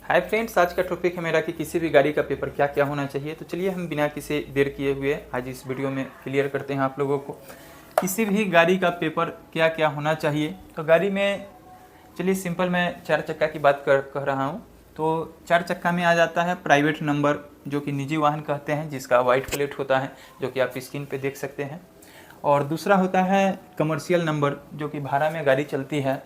Hi friends, आज का topic है मेरा कि किसी भी गाड़ी का पेपर क्या क्या होना चाहिए। तो चलिए हम बिना किसी देर किए हुए आज इस वीडियो में क्लियर करते हैं आप लोगों को किसी भी गाड़ी का पेपर क्या क्या होना चाहिए। तो गाड़ी में चलिए सिंपल मैं 4 चक्का की बात कह रहा हूँ। तो 4 चक्का में आ जाता है प्राइवेट नंबर, जो कि निजी वाहन कहते हैं, जिसका वाइट प्लेट होता है जो कि आप स्क्रीन पे देख सकते हैं। और दूसरा होता है कमर्शियल नंबर, जो कि भाड़ा में गाड़ी चलती है,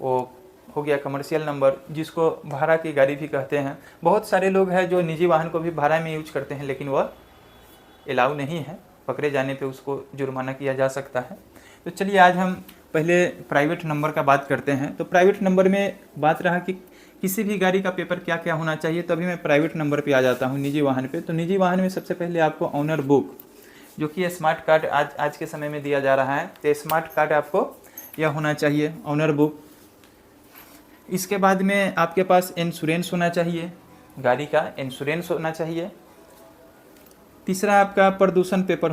वो हो गया कमर्शियल नंबर, जिसको भाड़ा की गाड़ी भी कहते हैं। बहुत सारे लोग हैं जो निजी वाहन को भी भाड़ा में यूज करते हैं, लेकिन वह अलाउ नहीं है, पकड़े जाने पे उसको जुर्माना किया जा सकता है। तो चलिए आज हम पहले प्राइवेट नंबर का बात करते हैं। तो प्राइवेट नंबर में बात रहा कि किसी भी गाड़ी का पेपर क्या क्या होना चाहिए, तभी मैं प्राइवेट नंबर पे आ जाता हूँ निजी वाहन पे। तो निजी वाहन में सबसे पहले आपको ऑनर बुक, जो कि स्मार्ट कार्ड आज के समय में दिया जा रहा है, तो स्मार्ट कार्ड आपको यह होना चाहिए, ऑनर बुक। इसके बाद में आपके पास इंश्योरेंस होना चाहिए, गाड़ी का इंश्योरेंस होना चाहिए। तीसरा आपका प्रदूषण पेपर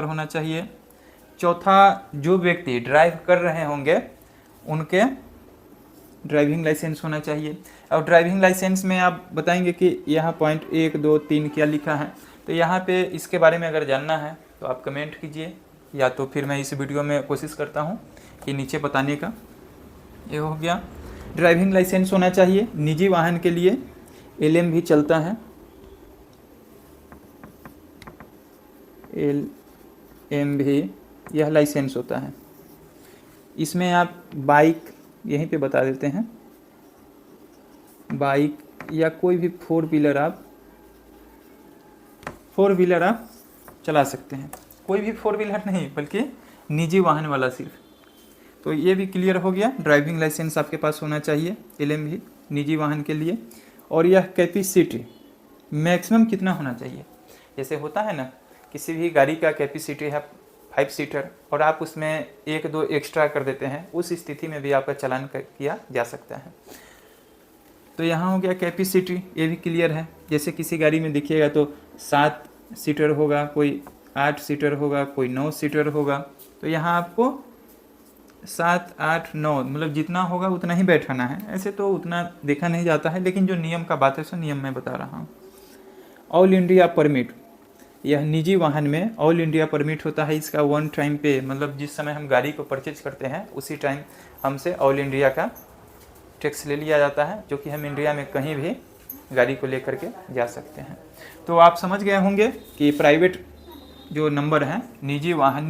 होना चाहिए, चौथा जो व्यक्ति ड्राइव कर रहे होंगे उनके ड्राइविंग लाइसेंस होना चाहिए। और ड्राइविंग लाइसेंस में आप बताएंगे कि यहाँ पॉइंट 1, 2, 3 क्या लिखा है। तो यहाँ पे इसके बारे में अगर जानना है तो आप कमेंट कीजिए, या तो फिर मैं इस वीडियो में कोशिश करता हूँ कि नीचे बताने का। ये हो गया, ड्राइविंग लाइसेंस होना चाहिए। निजी वाहन के लिए LM भी चलता है, LM भी यह लाइसेंस होता है। इसमें आप बाइक, यहीं पे बता देते हैं, बाइक या कोई भी फोर व्हीलर आप चला सकते हैं। कोई भी फोर व्हीलर नहीं, बल्कि निजी वाहन वाला सिर्फ। तो ये भी क्लियर हो गया, ड्राइविंग लाइसेंस आपके पास होना चाहिए, LM भी निजी वाहन के लिए। और यह कैपेसिटी मैक्सिमम कितना होना चाहिए, जैसे होता है ना किसी भी गाड़ी का कैपेसिटी है 5 सीटर और आप उसमें 1-2 एक्स्ट्रा कर देते हैं, उस स्थिति में भी आपका चालान किया जा सकता है। तो यहाँ हो गया कैपेसिटी, ये भी क्लियर है। जैसे किसी गाड़ी में देखिएगा तो 7 सीटर होगा, कोई 8 सीटर होगा, कोई 9 सीटर होगा। तो यहाँ आपको 7, 8, 9 मतलब जितना होगा उतना ही बैठाना है। ऐसे तो उतना देखा नहीं जाता है, लेकिन जो नियम का बात है सो नियम मैं बता रहा हूँ। ऑल इंडिया परमिट, यह निजी वाहन में ऑल इंडिया परमिट होता है। इसका 1 टाइम पे, मतलब जिस समय हम गाड़ी को परचेज करते हैं उसी टाइम हमसे ऑल इंडिया का टैक्स ले लिया जाता है, जो कि हम इंडिया में कहीं भी गाड़ी को लेकर के जा सकते हैं। तो आप समझ गए होंगे कि प्राइवेट जो नंबर है निजी वाहन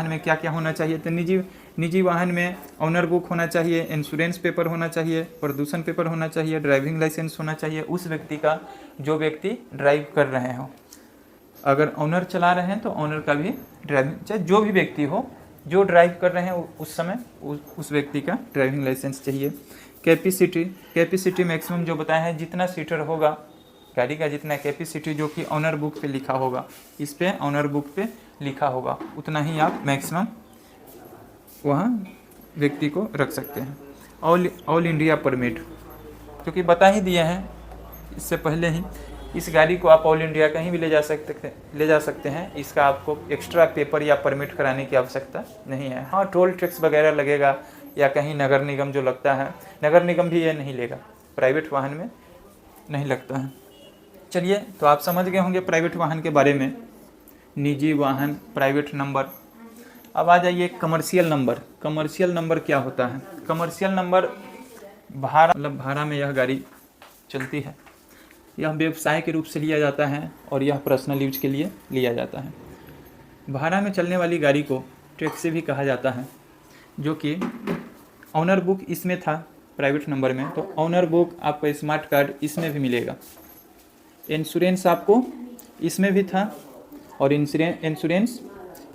में क्या क्या होना चाहिए। तो निजी वाहन में ऑनर बुक होना चाहिए, इंश्योरेंस पेपर होना चाहिए, प्रदूषण पेपर होना चाहिए, ड्राइविंग लाइसेंस होना चाहिए उस व्यक्ति का जो व्यक्ति ड्राइव कर रहे हो। अगर ऑनर चला रहे हैं तो ऑनर का भी ड्राइविंग, चाहे जो भी व्यक्ति हो जो ड्राइव कर रहे हैं उस समय उस व्यक्ति का ड्राइविंग लाइसेंस चाहिए। कैपेसिटी मैक्सिमम जो बताया है, जितना सीटर होगा गाड़ी का, जितना कैपेसिटी जो कि ऑनर बुक पे लिखा होगा, इस पे ऑनर बुक पे लिखा होगा, उतना ही आप मैक्सिमम वहाँ व्यक्ति को रख सकते हैं। ऑल इंडिया परमिट, क्योंकि बता ही दिए हैं इससे पहले ही, इस गाड़ी को आप ऑल इंडिया कहीं भी ले जा सकते हैं। इसका आपको एक्स्ट्रा पेपर या परमिट कराने की आवश्यकता नहीं है। हाँ, टोल टैक्स वगैरह लगेगा, या कहीं नगर निगम जो लगता है, नगर निगम भी ये नहीं लेगा, प्राइवेट वाहन में नहीं लगता है। चलिए, तो आप समझ गए होंगे प्राइवेट वाहन के बारे में, निजी वाहन, प्राइवेट नंबर। अब आ जाइए कमर्शियल नंबर क्या होता है। कमर्शियल नंबर भाड़ा, मतलब भाड़ा में यह गाड़ी चलती है, यह व्यवसाय के रूप से लिया जाता है और यह पर्सनल यूज के लिए लिया जाता है। भाड़ा में चलने वाली गाड़ी को टैक्सी भी कहा जाता है, जो कि ऑनर बुक इसमें था प्राइवेट नंबर में, तो ऑनर बुक आपका स्मार्ट कार्ड इसमें भी मिलेगा। इंश्योरेंस आपको इसमें भी था और इंश्योरेंस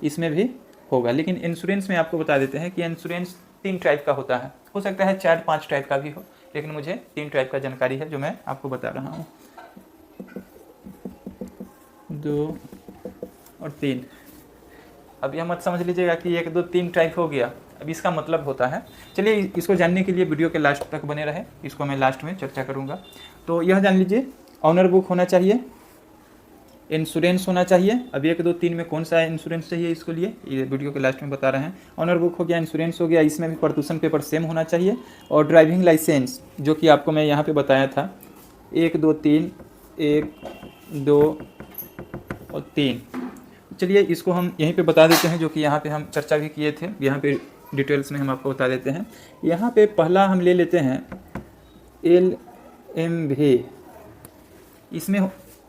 इसमें भी होगा। लेकिन इंश्योरेंस में आपको बता देते हैं कि इंश्योरेंस 3 टाइप का होता है, हो सकता है 4-5 टाइप का भी हो, लेकिन मुझे 3 टाइप का जानकारी है जो मैं आपको बता रहा हूँ, 2 और 3। अब यह मत समझ लीजिएगा कि 1, 2, 3 टाइप हो गया, अब इसका मतलब होता है। चलिए, इसको जानने के लिए वीडियो के लास्ट तक बने रहे, इसको मैं लास्ट में चर्चा करूँगा। तो यह जान लीजिए, ऑनर बुक होना चाहिए, इंश्योरेंस होना चाहिए। अब 1, 2, 3 में कौन सा इंश्योरेंस चाहिए इसको लिए, ये वीडियो के लास्ट में बता रहे हैं। ऑनर बुक हो गया, इंश्योरेंस हो गया, इसमें भी प्रदूषण पेपर सेम होना चाहिए। और ड्राइविंग लाइसेंस जो कि आपको मैं यहाँ पे बताया था 1, 2, 3, 1, 2 और 3। चलिए इसको हम यहीं पे बता देते हैं, जो कि यहाँ पे हम चर्चा भी किए थे, यहाँ पे डिटेल्स में हम आपको बता देते हैं। यहाँ पे पहला हम ले लेते हैं LMV। इसमें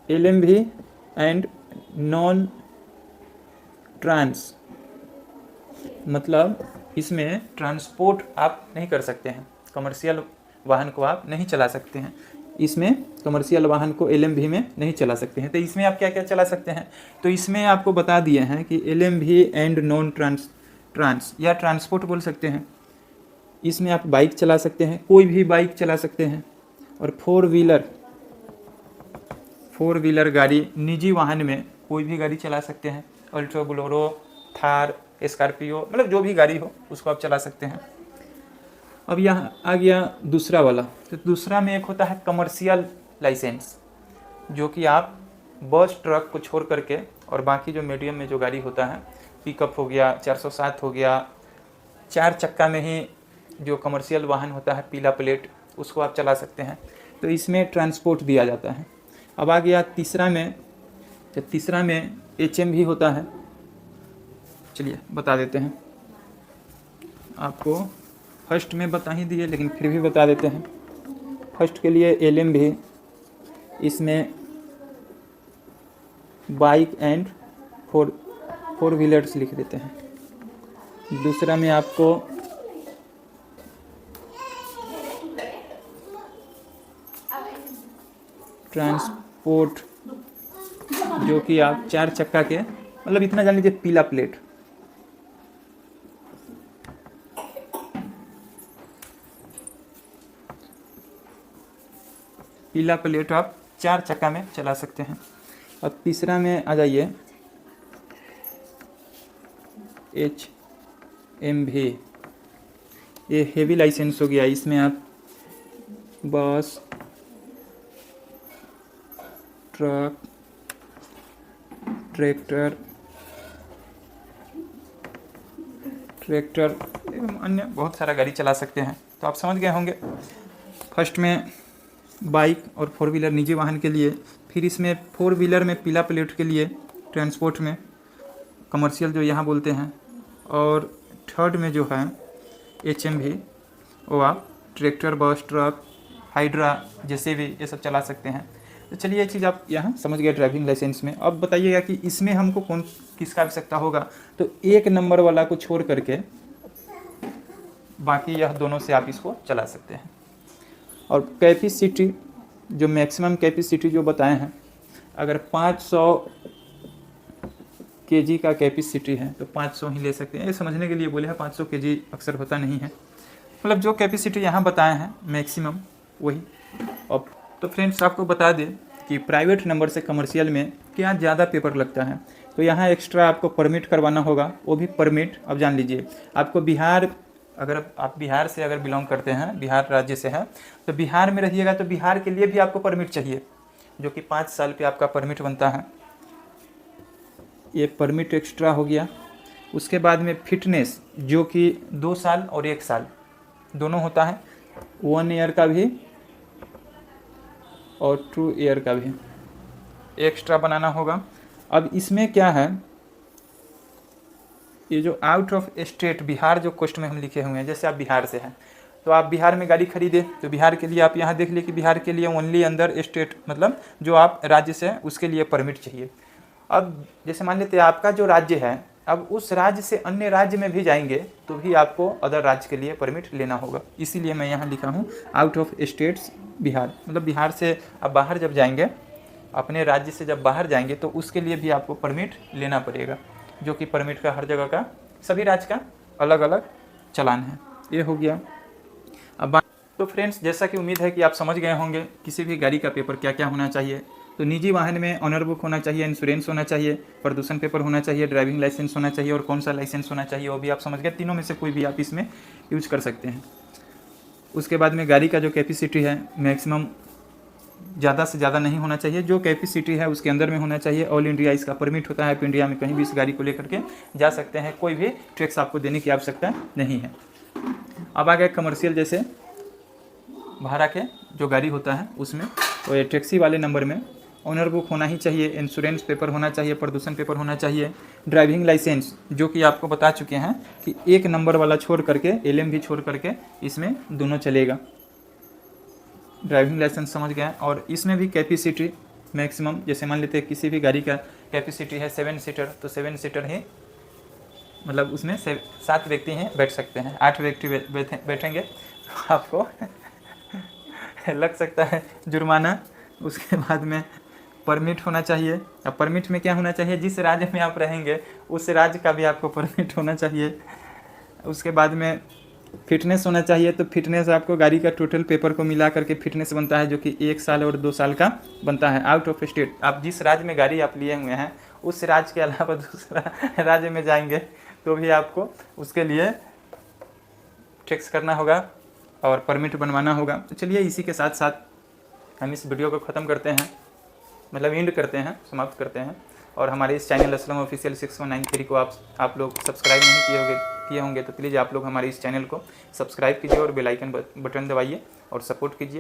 LMV एंड नॉन ट्रांस, मतलब इसमें ट्रांसपोर्ट आप नहीं कर सकते हैं, कमर्शियल वाहन को आप नहीं चला सकते हैं। इसमें कमर्शियल वाहन को LMV में नहीं चला सकते हैं। तो इसमें आप क्या क्या चला सकते हैं, तो इसमें आपको बता दिए हैं कि LMV एंड नॉन ट्रांस या ट्रांसपोर्ट बोल सकते हैं। इसमें आप बाइक चला सकते हैं, कोई भी बाइक चला सकते हैं। और 4 व्हीलर गाड़ी, निजी वाहन में कोई भी गाड़ी चला सकते हैं, अल्टो, बोलेरो, थार, स्कॉर्पियो, मतलब जो भी गाड़ी हो उसको आप चला सकते हैं। अब यहाँ आ गया दूसरा वाला, तो दूसरा में एक होता है कमर्शियल लाइसेंस, जो कि आप बस ट्रक को छोड़ करके और बाकी जो मीडियम में जो गाड़ी होता है, पिकअप हो गया, 407 हो गया, 4 चक्का में ही जो कमर्शियल वाहन होता है पीला प्लेट, उसको आप चला सकते हैं। तो इसमें ट्रांसपोर्ट दिया जाता है। अब आ गया तीसरा में, तो तीसरा में HMV होता है। चलिए बता देते हैं, आपको फर्स्ट में बता ही दिए लेकिन फिर भी बता देते हैं। फर्स्ट के लिए LMV, इसमें बाइक एंड फोर व्हीलर्स लिख देते हैं। दूसरा में आपको ट्रांसपोर्ट, जो कि आप 4 चक्का के, मतलब इतना जान लीजिए पीला प्लेट। पीला प्लेट आप 4 चक्का में चला सकते हैं। अब तीसरा में आ जाइए HMV, ये हेवी लाइसेंस हो गया। इसमें आप बस, ट्रक, ट्रैक्टर एवं अन्य बहुत सारा गाड़ी चला सकते हैं। तो आप समझ गए होंगे। फर्स्ट में बाइक और 4 व्हीलर निजी वाहन के लिए, फिर इसमें 4 व्हीलर में पीला प्लेट के लिए, ट्रांसपोर्ट में कमर्शियल जो यहाँ बोलते हैं, और थर्ड में जो है HMV, वो आप ट्रैक्टर, बस, ट्रक, हाइड्रा जैसे भी ये सब चला सकते हैं। तो चलिए ये चीज़ आप यहाँ समझ गए ड्राइविंग लाइसेंस में। अब बताइएगा कि इसमें हमको किसका आवश्यकता होगा, तो 1 नंबर वाला को छोड़ करके बाकी यह दोनों से आप इसको चला सकते हैं। और कैपेसिटी, जो मैक्सिमम कैपेसिटी जो बताए हैं, अगर 500 kg का कैपेसिटी है तो 500 ही ले सकते हैं। ये समझने के लिए बोले हैं, 500 kg अक्सर होता नहीं है, मतलब जो कैपेसिटी यहाँ बताए हैं मैक्सिमम वही। अब तो फ्रेंड्स आपको बता दें कि प्राइवेट नंबर से कमर्शियल में क्या ज़्यादा पेपर लगता है, तो यहाँ एक्स्ट्रा आपको परमिट करवाना होगा। वो भी परमिट, अब जान लीजिए, आपको बिहार, अगर आप बिहार से अगर बिलोंग करते हैं, बिहार राज्य से है, तो बिहार में रहिएगा तो बिहार के लिए भी आपको परमिट चाहिए, जो कि 5 साल पे आपका परमिट बनता है। ये परमिट एक्स्ट्रा हो गया। उसके बाद में फिटनेस, जो कि 2 साल और 1 साल दोनों होता है, 1 ईयर का भी और 2 ईयर का भी एक्स्ट्रा बनाना होगा। अब इसमें क्या है, ये जो आउट ऑफ स्टेट बिहार जो कोस्ट में हम लिखे हुए हैं, जैसे आप बिहार से हैं तो आप बिहार में गाड़ी खरीदे, तो बिहार के लिए आप यहाँ देख लिए कि बिहार के लिए ओनली अंदर स्टेट, मतलब जो आप राज्य से हैं उसके लिए परमिट चाहिए। अब जैसे मान लेते हैं आपका जो राज्य है, अब उस राज्य से अन्य राज्य में भी जाएंगे तो भी आपको अदर राज्य के लिए परमिट लेना होगा। इसीलिए मैं यहाँ लिखा हूँ आउट ऑफ स्टेट्स बिहार, मतलब बिहार से आप बाहर जब जाएंगे, अपने राज्य से जब बाहर जाएंगे तो उसके लिए भी आपको परमिट लेना पड़ेगा, जो कि परमिट का हर जगह का, सभी राज्य का अलग अलग चालान है। ये हो गया। अब तो फ्रेंड्स, जैसा कि उम्मीद है कि आप समझ गए होंगे किसी भी गाड़ी का पेपर क्या क्या होना चाहिए। तो निजी वाहन में ऑनर बुक होना चाहिए, इंश्योरेंस होना चाहिए, प्रदूषण पेपर होना चाहिए, ड्राइविंग लाइसेंस होना चाहिए, और कौन सा लाइसेंस होना चाहिए वो भी आप समझ गए। तीनों में से कोई भी आप इसमें यूज कर सकते हैं। उसके बाद में गाड़ी का जो कैपेसिटी है मैक्सिमम ज़्यादा से ज़्यादा नहीं होना चाहिए, जो कैपेसिटी है उसके अंदर में होना चाहिए। ऑल इंडिया इसका परमिट होता है, आप इंडिया में कहीं भी इस गाड़ी को लेकर के जा सकते हैं, कोई भी टैक्स आपको देने की आवश्यकता नहीं है। अब आ गया कमर्शियल, जैसे भाड़ा के जो गाड़ी होता है उसमें, तो ये टैक्सी वाले नंबर में ओनर बुक होना ही चाहिए, इंश्योरेंस पेपर होना चाहिए, प्रदूषण पेपर होना चाहिए, ड्राइविंग लाइसेंस, जो कि आपको बता चुके हैं कि 1 नंबर वाला छोड़ करके LM भी छोड़ करके इसमें दोनों चलेगा। ड्राइविंग लाइसेंस समझ गए। और इसमें भी कैपेसिटी मैक्सिमम, जैसे मान लेते हैं किसी भी गाड़ी का कैपेसिटी है 7 सीटर, तो 7 सीटर ही मतलब उसमें 7 व्यक्ति हैं बैठ सकते हैं। 8 व्यक्ति बैठेंगे तो आपको लग सकता है जुर्माना। उसके बाद में परमिट होना चाहिए। अब परमिट में क्या होना चाहिए, जिस राज्य में आप रहेंगे उस राज्य का भी आपको परमिट होना चाहिए। उसके बाद में फिटनेस होना चाहिए, तो फिटनेस आपको गाड़ी का टोटल पेपर को मिला करके फिटनेस बनता है, जो कि 1 साल और 2 साल का बनता है। आउट ऑफ स्टेट, आप जिस राज्य में गाड़ी आप लिए हुए हैं उस राज्य के अलावा दूसरा राज्य में जाएंगे तो भी आपको उसके लिए टैक्स करना होगा और परमिट बनवाना होगा। तो चलिए इसी के साथ साथ हम इस वीडियो को ख़त्म करते हैं, मतलब एंड करते हैं, समाप्त करते हैं। और हमारे इस चैनल असलम ऑफिशियल 6193 को आप लोग सब्सक्राइब नहीं किए होंगे तो प्लीज़ आप लोग हमारे इस चैनल को सब्सक्राइब कीजिए और बेल आइकन बटन दबाइए और सपोर्ट कीजिए।